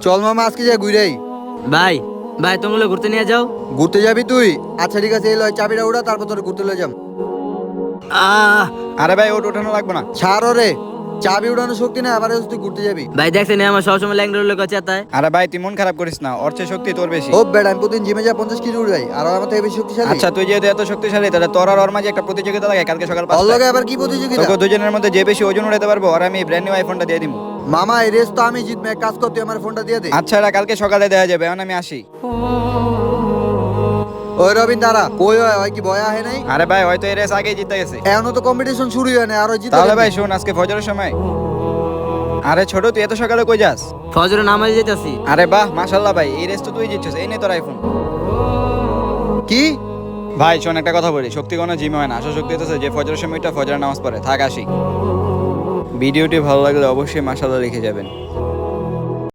চল মামা আজকে যাই ঘুরেই। ভাই ভাই তোমরা ঘুরতে নিয়ে যাও। ঘুরতে যাবি তুই? আচ্ছা ঠিক আছে, এই লয় চাবিটা উড়া, তারপর তোর ঘুরতে লয়ে যাম। আহ আরে ভাই ওটা ওঠানো লাগবে না। ছাড় রে, চাবি উড়ানোর শক্তি না, আবার তুই ঘুরতে যাবি। ভাই দেখছেন আমার সবসময় ল্যাংড়া লোক চেতায়। আরে ভাই তুই মন খারাপ করিস না, ওর চেয়ে শক্তি তোর বেশি। ও বেড়া, আমি প্রতিদিন জিমে যা 50 কেজি উড়াই, আর ও আমার থেকে বেশি শক্তিশালী। আচ্ছা তুই যেহেতু এত শক্তিশালী, তাহলে তোর আর ওর মাঝে একটা প্রতিযোগিতা লাগে কালকে সকাল ওর 5টায়। লগে আবার কি প্রতিযোগিতা? তোকে দুজনের মধ্যে যে বেশি ওজন উঠাতে পারবো আর আমি ব্র্যান্ড নিউ আইফোনটা দিয়ে দিব। মামা এই রেস তো আমি জিতবো, এক কাজ কর, তুই আমার ফোনটা দিয়ে দে। আচ্ছা এটা কালকে সকালে দেখা যাবে, এখন আমি আসি। ওই রবিন দাঁড়া, কই হয় কি ভয় আহে নাই? আরে ভাই হয়তো এই রেস আগেই জিতে গেছে। এখনো তো কম্পিটিশন শুরু হয় না, আরো জিতে তাহলে গেছে। ভাই শোন, আজকে ফজরের সময়। আরে ছোট তুই এত সকালে কই যাস? ফজরে নামাজে যেতেছি। আরে বাহ মাশাআল্লাহ ভাই, এই রেস তো তুই জিতছিস, এই নে তোর আইফোন। কি? ভাই শোন একটা কথা বলি, শক্তি কোনো জিমে হয় না, আসল শক্তি হচ্ছে যে ফজরের সময়টা ফজরের নামাজ পড়ে। থাক আসি। ভিডিওটি ভালো লাগলে অবশ্যই মাশাআল্লাহ লিখে যাবেন।